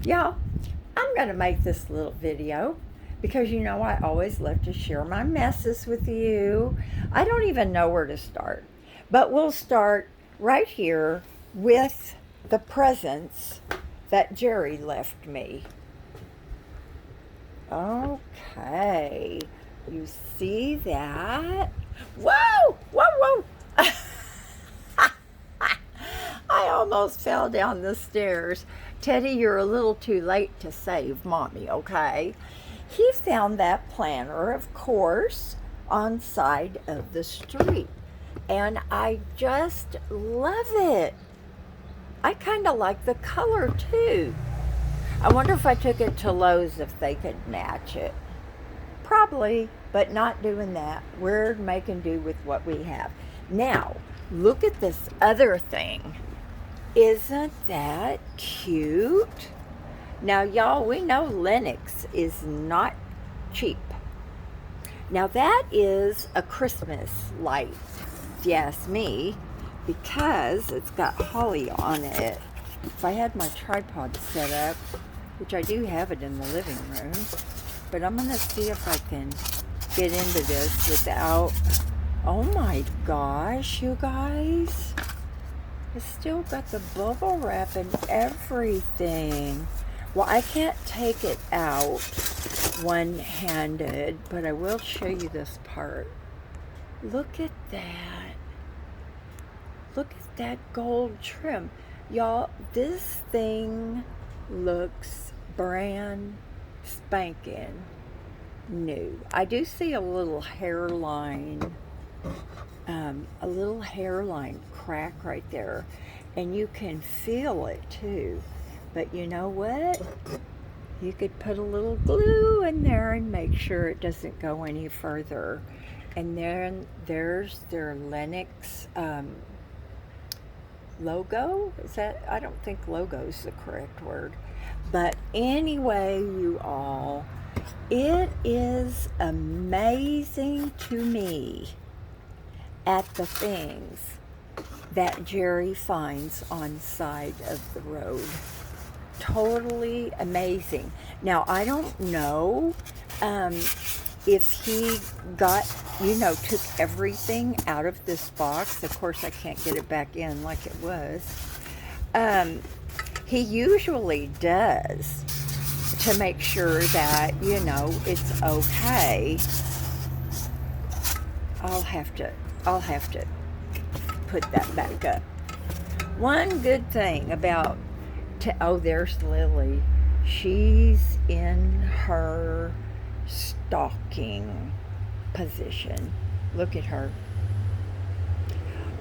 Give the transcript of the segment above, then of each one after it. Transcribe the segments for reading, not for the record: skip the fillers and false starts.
Y'all, I'm going to make this little video because you know I always love to share my messes with you. I don't even know where to start, but we'll start right here with the presents that Jerry left me. Okay, you see that? Whoa, whoa, whoa! I almost fell down the stairs. Teddy, you're a little too late to save Mommy, okay? He found that planter, of course, on side of the street. And I just love it. I kind of like the color too. I wonder if I took it to Lowe's if they could match it. Probably, but not doing that. We're making do with what we have. Now, look at this other thing. Isn't that cute? Now, y'all, we know Lennox is not cheap. Now, that is a Christmas light, if you ask me, because it's got holly on it. If I had my tripod set up, which I do have it in the living room, but I'm going to see if I can get into this without... Oh my gosh, you guys. It's still got the bubble wrap and everything. Well, I can't take it out one-handed, but I will show you this part. Look at that. Look at that gold trim. Y'all, this thing looks brand spanking new. I do see a little hairline crack right there, and you can feel it too. But you know what? You could put a little glue in there and make sure it doesn't go any further. And then there's their Lennox logo. Is that? I don't think logo is the correct word. But anyway, you all, it is amazing to me at the things that Jerry finds on side of the road. Totally amazing. Now, I don't know if he took everything out of this box. Of course, I can't get it back in like it was. He usually does to make sure that, it's okay. I'll have to put that back up. One good thing about there's Lily. She's in her stalking position. Look at her.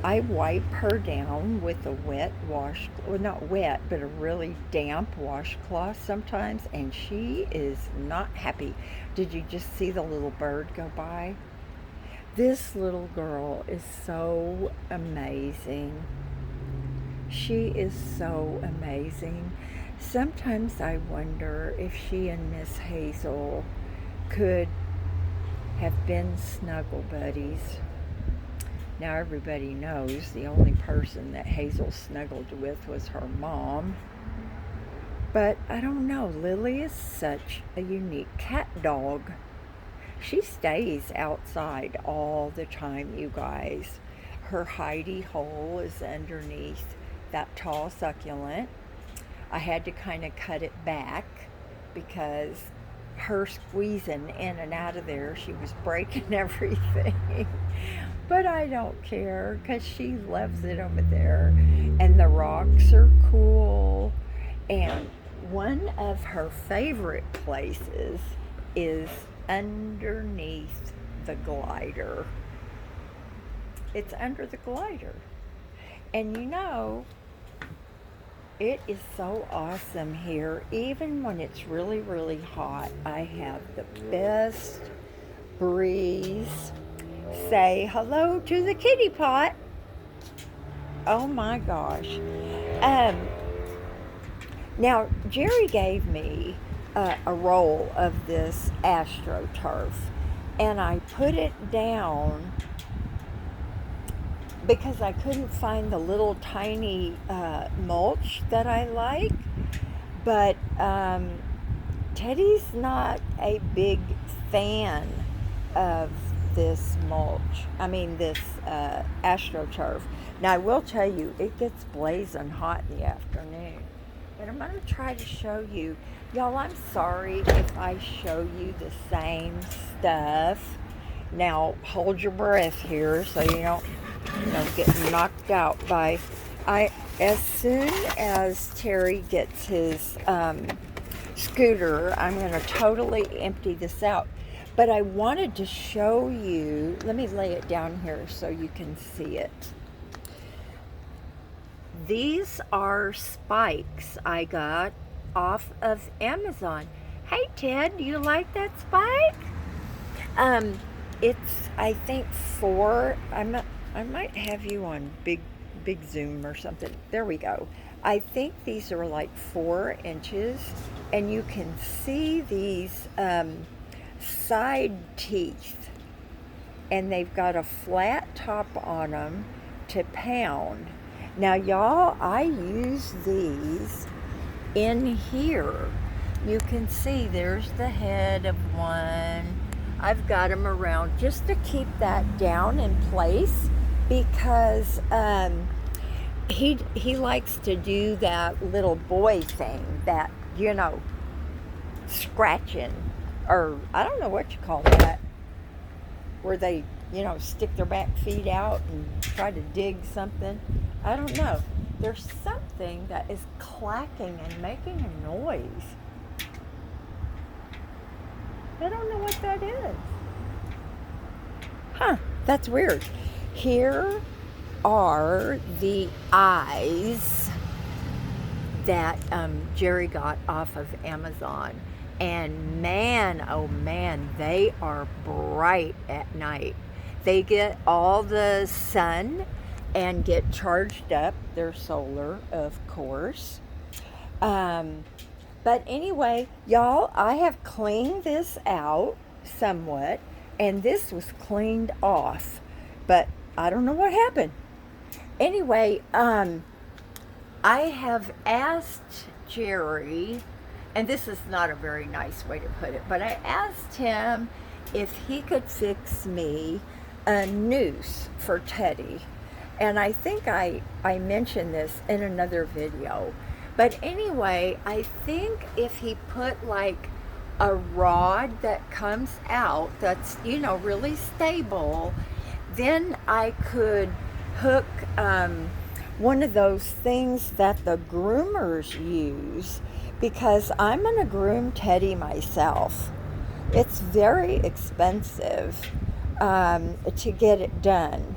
I wipe her down with a wet not wet, but a really damp washcloth sometimes, and she is not happy. Did you just see the little bird go by? This little girl is so amazing. She is so amazing. Sometimes I wonder if she and Miss Hazel could have been snuggle buddies. Now everybody knows the only person that Hazel snuggled with was her mom. But I don't know, Lily is such a unique cat dog. She stays outside all the time, you guys. Her hidey hole is underneath that tall succulent. I had to kind of cut it back because her squeezing in and out of there, she was breaking everything. But I don't care because she loves it over there. And the rocks are cool. And one of her favorite places is underneath the glider. It's under the glider. And it is so awesome here. Even when it's really, really hot, I have the best breeze. Say hello to the kitty pot. Oh my gosh. Now, Jerry gave me a roll of this AstroTurf, and I put it down because I couldn't find the little tiny mulch that I like. But Teddy's not a big fan of this mulch. I mean, this astroturf. Now, I will tell you, it gets blazing hot in the afternoon. But I'm going to try to show you. Y'all, I'm sorry if I show you the same stuff. Now, hold your breath here so you don't, get knocked out by... as soon as Terry gets his scooter, I'm going to totally empty this out. But I wanted to show you, let me lay it down here so you can see it. These are spikes I got off of Amazon. Hey Ted, do you like that spike? It's, I think, 4, I might have you on big zoom or something. There we go. I think these are like 4 inches, and you can see these side teeth, and they've got a flat top on them to pound. Now y'all, I use these in here. You can see there's the head of one. I've got them around just to keep that down in place, because he likes to do that little boy thing, that, scratching, or I don't know what you call that, where they, stick their back feet out and try to dig something. I don't know. There's something that is clacking and making a noise. I don't know what that is. Huh, that's weird. Here are the eyes that Jerry got off of Amazon. And man, oh man, they are bright at night. They get all the sun and get charged up. They're solar, of course. But anyway, y'all, I have cleaned this out somewhat, and this was cleaned off, but I don't know what happened. Anyway, I have asked Jerry, and this is not a very nice way to put it, but I asked him if he could fix me a noose for Teddy. And I think I mentioned this in another video. But anyway, I think if he put like a rod that comes out that's, really stable, then I could hook one of those things that the groomers use, because I'm going to groom Teddy myself. It's very expensive to get it done.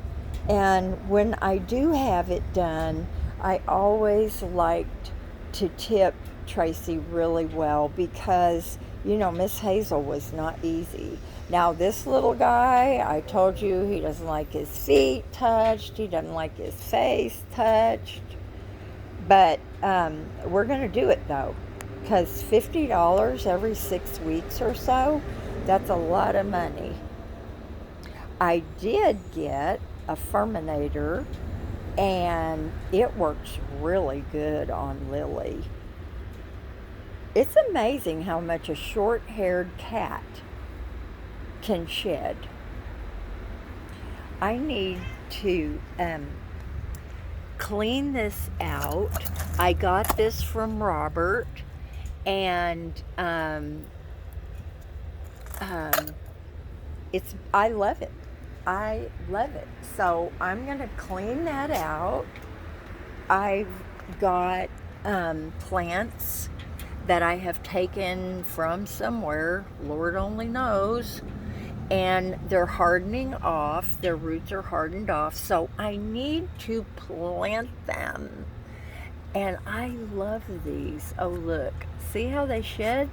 And when I do have it done, I always liked to tip Tracy really well, because, Miss Hazel was not easy. Now, this little guy, I told you, he doesn't like his feet touched. He doesn't like his face touched. But we're going to do it, though, because $50 every 6 weeks or so, that's a lot of money. I did get a Furminator, and it works really good on Lily. It's amazing how much a short-haired cat can shed. I need to clean this out. I got this from Robert, and I love it. I love it. So I'm going to clean that out. I've got plants that I have taken from somewhere, Lord only knows, and they're hardening off. Their roots are hardened off, so I need to plant them. And I love these. Oh, look. See how they shed?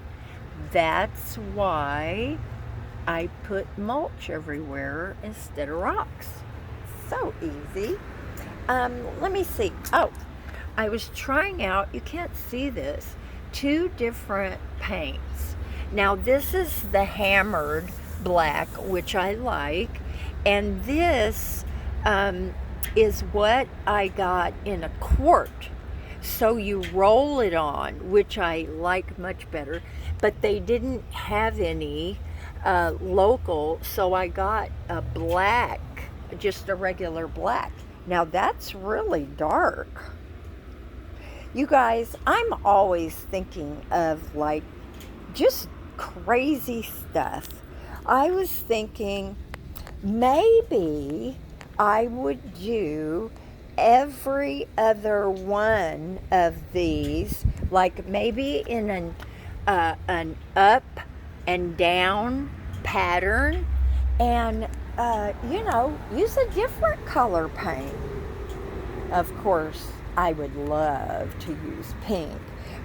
That's why I put mulch everywhere instead of rocks. So easy. Let me see. Oh, I was trying out, you can't see this, 2 different paints. Now this is the hammered black, which I like, and this is what I got in a quart, So you roll it on, which I like much better, but they didn't have any local, so I got a black, just a regular black. Now that's really dark. You guys, I'm always thinking of like just crazy stuff. I was thinking maybe I would do every other one of these, like maybe in an up and down pattern, and use a different color paint. Of course, I would love to use pink,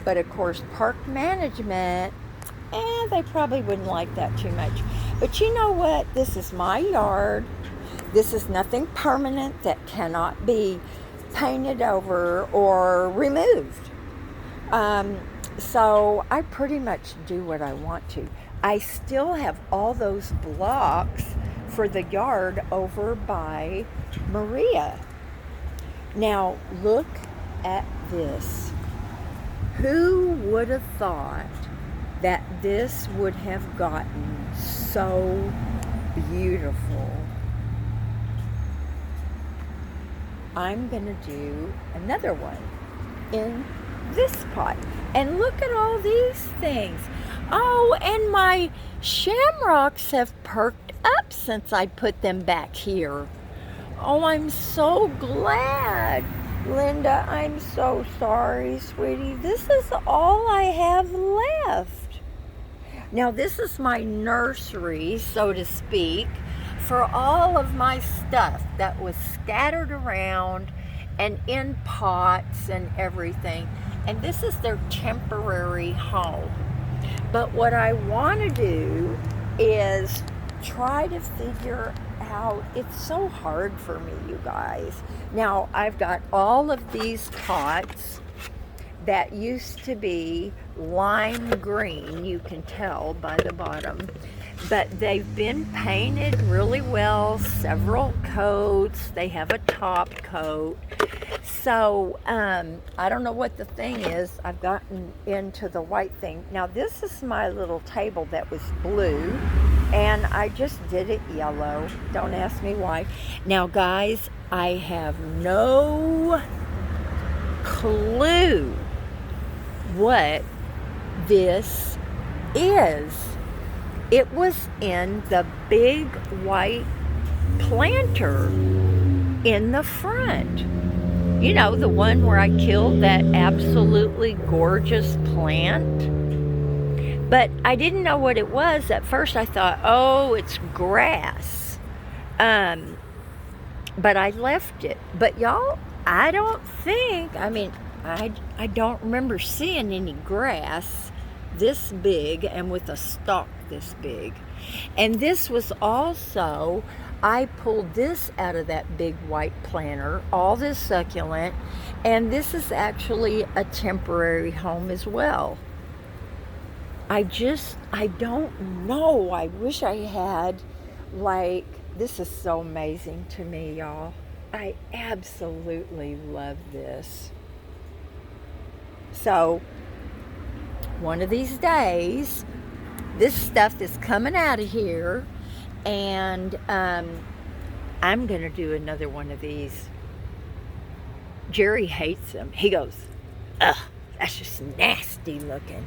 but of course, park management, they probably wouldn't like that too much. But you know what? This is my yard. This is nothing permanent that cannot be painted over or removed. So I pretty much do what I want to. I still have all those blocks for the yard over by Maria. Now look at this. Who would have thought that this would have gotten so beautiful? I'm going to do another one in this pot. And look at all these things. Oh, and my shamrocks have perked up since I put them back here. Oh, I'm so glad. Linda, I'm so sorry, sweetie. This is all I have left. Now, this is my nursery, so to speak, for all of my stuff that was scattered around and in pots and everything. And this is their temporary home. But what I want to do is try to figure out, it's so hard for me, you guys. Now, I've got all of these pots that used to be lime green, you can tell by the bottom, but they've been painted really well, several coats. They have a top coat. So I don't know what the thing is. I've gotten into the white thing. Now this is my little table that was blue, and I just did it yellow. Don't ask me why. Now guys, I have no clue what this is. It was in the big white planter in the front. You know, the one where I killed that absolutely gorgeous plant. But I didn't know what it was. At first I thought, oh, it's grass. But I left it. But y'all, I don't think, I don't remember seeing any grass this big and with a stalk this big. And this was also, I pulled this out of that big white planter, all this succulent, and this is actually a temporary home as well. I don't know. I wish I had, this is so amazing to me, y'all. I absolutely love this. So, one of these days, this stuff is coming out of here, and I'm going to do another one of these. Jerry hates them. He goes, ugh, that's just nasty looking.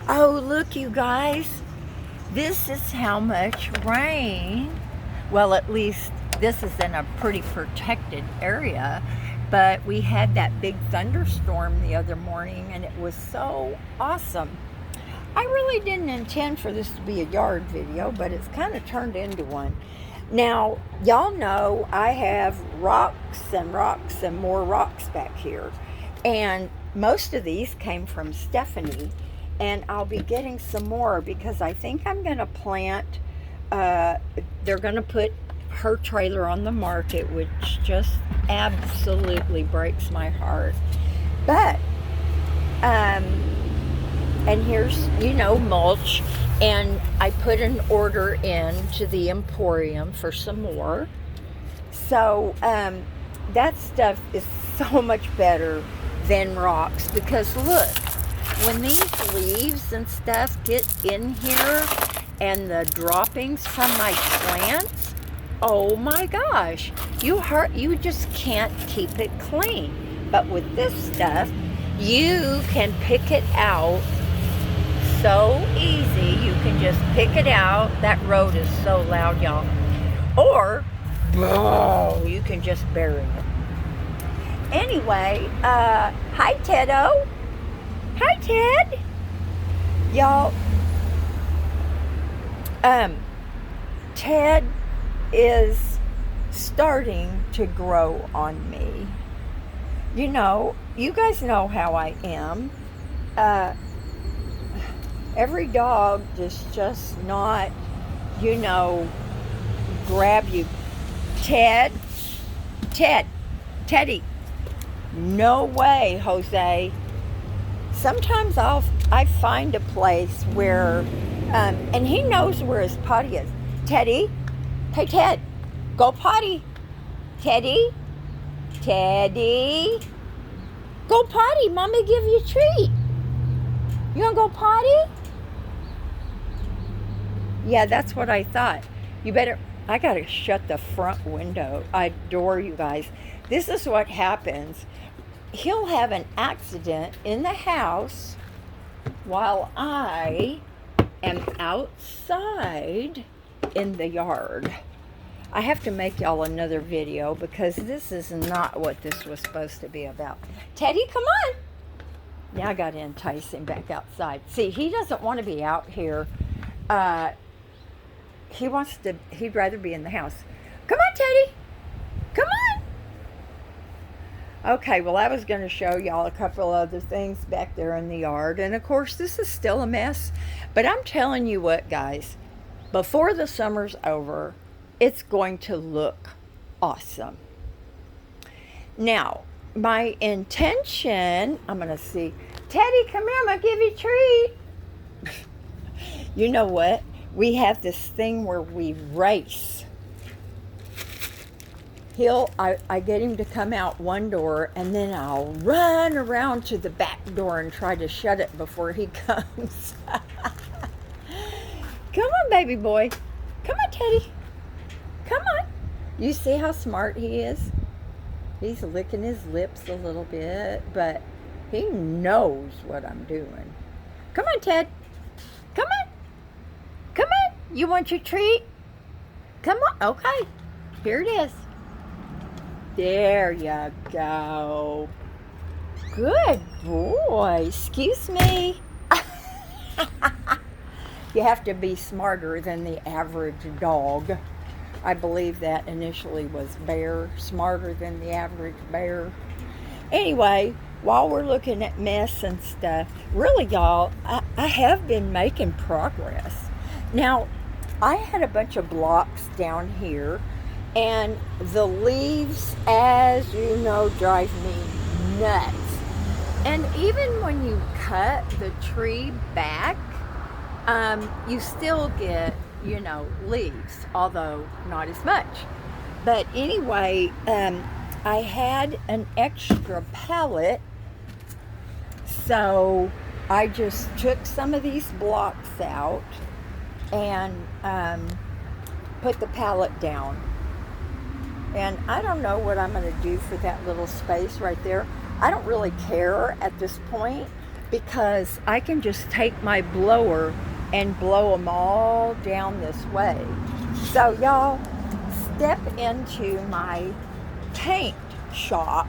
Oh, look, you guys. This is how much rain, well, at least this is in a pretty protected area, but we had that big thunderstorm the other morning, and it was so awesome. I really didn't intend for this to be a yard video, but it's kind of turned into one. Now, y'all know I have rocks and more rocks back here. And most of these came from Stephanie, and I'll be getting some more because I think I'm going to plant, they're going to put her trailer on the market, which just absolutely breaks my heart. But and here's, mulch, and I put an order in to the Emporium for some more. So that stuff is so much better than rocks, because look, when these leaves and stuff get in here and the droppings from my plants, oh my gosh, you just can't keep it clean. But with this stuff, you can pick it out so easy. You can just pick it out. That road is so loud, y'all. Or you can just bury it. Anyway, hi Teddo. Hi Ted. Y'all, Ted is starting to grow on me. You know, you guys know how I am. Every dog is just not, grab you. Teddy. No way, Jose. Sometimes I find a place where, and he knows where his potty is. Teddy, hey Ted, go potty. Teddy, go potty. Mommy give you a treat. You wanna go potty? Yeah, that's what I thought. I gotta shut the front window. I adore you guys. This is what happens. He'll have an accident in the house while I am outside in the yard. I have to make y'all another video because this is not what this was supposed to be about. Teddy, come on. Now I got to entice him back outside. See, he doesn't want to be out here. He'd rather be in the house. Come on, Teddy. Come on. Okay, well, I was going to show y'all a couple other things back there in the yard. And, of course, this is still a mess. But I'm telling you what, guys. Before the summer's over, it's going to look awesome. Now, my intention, I'm going to see. Teddy, come here. I'm going to give you a treat. You know what? We have this thing where we race. I get him to come out one door, and then I'll run around to the back door and try to shut it before he comes. Come on, baby boy. Come on, Teddy. Come on. You see how smart he is? He's licking his lips a little bit, but he knows what I'm doing. Come on, Ted. Come on. Come on. You want your treat? Come on. Okay. Here it is. There you go. Good boy. Excuse me. You have to be smarter than the average dog. I believe that initially was bear, smarter than the average bear. Anyway, while we're looking at mess and stuff, really, y'all, I have been making progress. Now, I had a bunch of blocks down here, and the leaves, as you know, drive me nuts. And even when you cut the tree back, you still get, leaves, although not as much. But anyway, I had an extra pallet, so I just took some of these blocks out and put the pallet down. And I don't know what I'm going to do for that little space right there. I don't really care at this point because I can just take my blower and blow them all down this way. So y'all, step into my paint shop.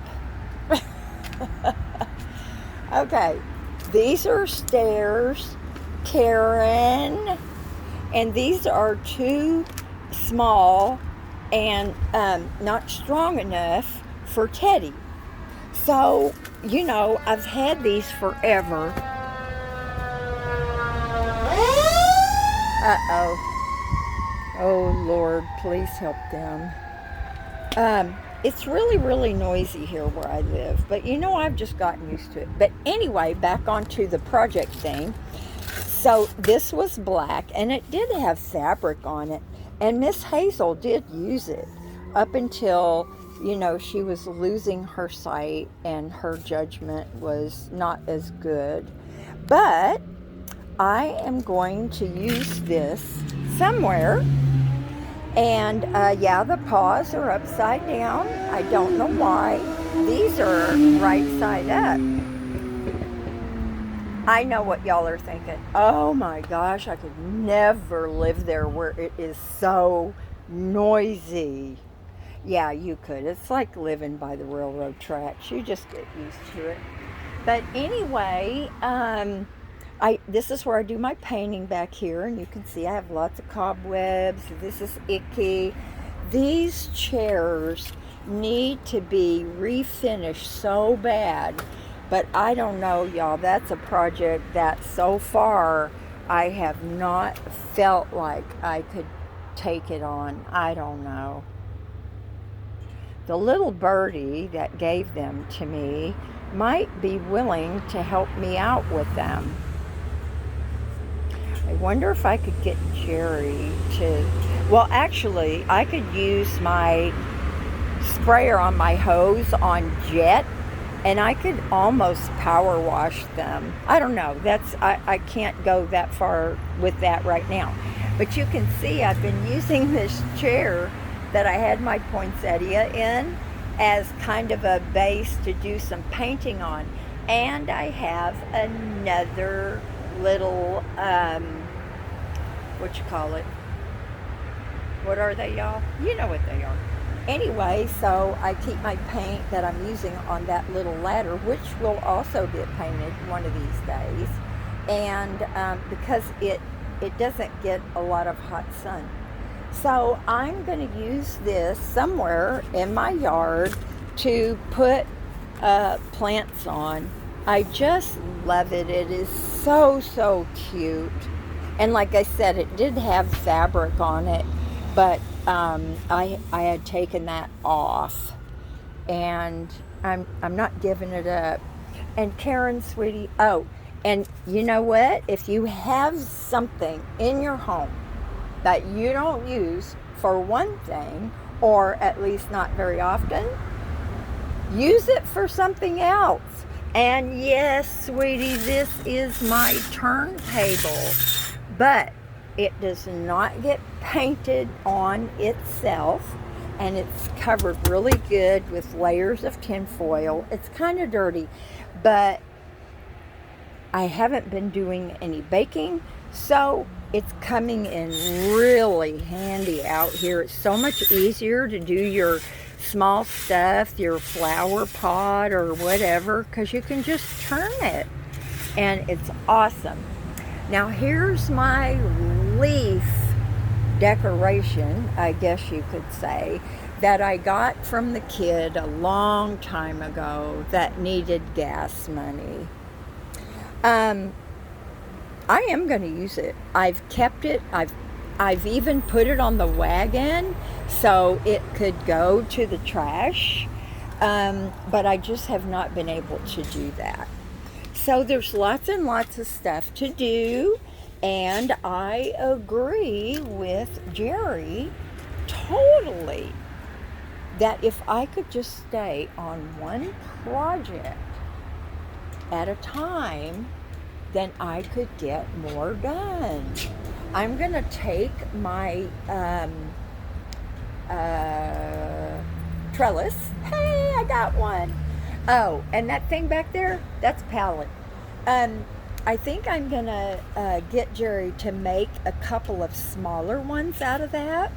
Okay, these are stairs, Karen, and these are too small and not strong enough for Teddy. So, I've had these forever. Uh-oh. Oh, Lord, please help them. It's really, really noisy here where I live, but I've just gotten used to it. But anyway, back onto the project thing. So this was black, and it did have fabric on it, and Miss Hazel did use it up until you know, she was losing her sight and her judgment was not as good. But I am going to use this somewhere. And yeah, the paws are upside down. I don't know why. These are right side up. I know what y'all are thinking. Oh my gosh, I could never live there where it is so noisy. Yeah, you could. It's like living by the railroad tracks. You just get used to it. But anyway, this is where I do my painting back here, and you can see I have lots of cobwebs. This is icky. These chairs need to be refinished so bad, but I don't know, y'all. That's a project that so far I have not felt like I could take it on. I don't know. The little birdie that gave them to me might be willing to help me out with them. I wonder if I could get Jerry to, well, actually, I could use my sprayer on my hose on jet, and I could almost power wash them. I don't know. I can't go that far with that right now. But you can see I've been using this chair that I had my poinsettia in as kind of a base to do some painting on. And I have another little, what you call it? What are they, y'all? You know what they are. Anyway, so I keep my paint that I'm using on that little ladder, which will also get painted one of these days. And because it doesn't get a lot of hot sun. So I'm going to use this somewhere in my yard to put plants on. I just love it. It is so cute. And like I said, it did have fabric on it, but I had taken that off, and I'm not giving it up. And Karen, sweetie, oh, and you know what? If you have something in your home that you don't use for one thing, or at least not very often, use it for something else. And yes, sweetie, this is my turntable, but it does not get painted on itself, and it's covered really good with layers of tinfoil. It's kind of dirty, but I haven't been doing any baking, so it's coming in really handy out here. It's so much easier to do your small stuff, your flower pot or whatever, because you can just turn it, and it's awesome. Now here's my leaf decoration, I guess you could say, that I got from the kid a long time ago that needed gas money. I am going to use it. I've kept it. I've even put it on the wagon so it could go to the trash, but I just have not been able to do that. So there's lots and lots of stuff to do, and I agree with Jerry totally that if I could just stay on one project at a time, then I could get more done. I'm going to take my trellis. Hey, I got one. Oh, and that thing back there, that's pallet. I think I'm going to get Jerry to make a couple of smaller ones out of that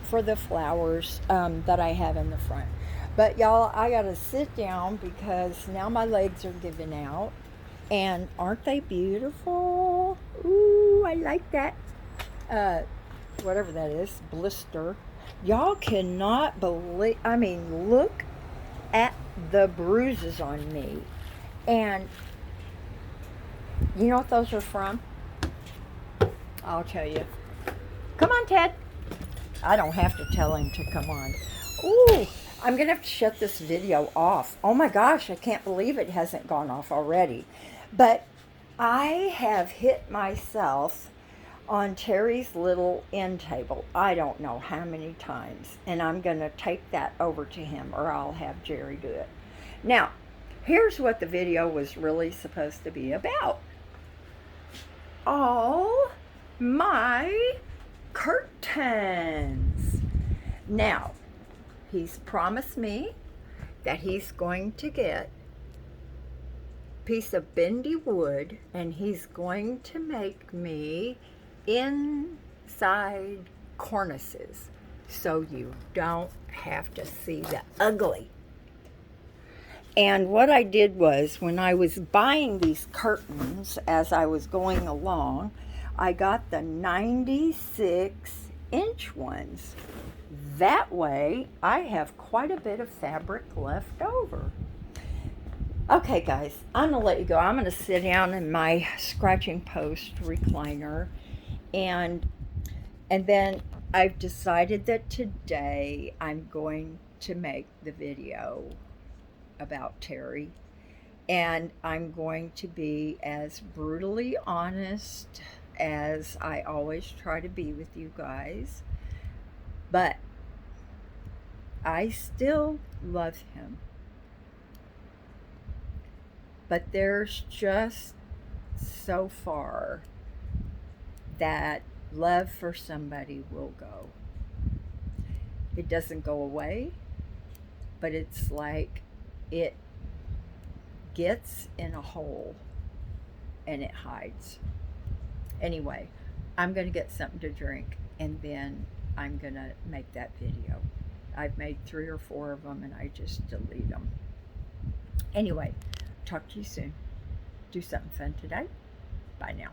for the flowers that I have in the front. But y'all, I got to sit down because now my legs are giving out. And aren't they beautiful? Ooh, I like that. Whatever that is, Blister. Y'all cannot believe, I mean, look at the bruises on me. And you know what those are from? I'll tell you. Come on, Ted. I don't have to tell him to come on. Ooh, I'm going to have to shut this video off. Oh my gosh, I can't believe it hasn't gone off already. But I have hit myself on Terry's little end table. I don't know how many times. And I'm going to take that over to him, or I'll have Jerry do it. Now, here's what the video was really supposed to be about. All my curtains. Now, he's promised me that he's going to get a piece of bendy wood and he's going to make me inside cornices so you don't have to see the ugly. And what I did was, when I was buying these curtains as I was going along, I got the 96-inch ones. That way, I have quite a bit of fabric left over. Okay, guys, I'm going to let you go. I'm going to sit down in my scratching post recliner. And then I've decided that today I'm going to make the video about Terry, and I'm going to be as brutally honest as I always try to be with you guys, but I still love him. But there's just so far that love for somebody will go. It doesn't go away, but it's like it gets in a hole and it hides. Anyway, I'm going to get something to drink and then I'm going to make that video. I've made 3 or 4 of them and I just delete them. Anyway, talk to you soon. Do something fun today. Bye now.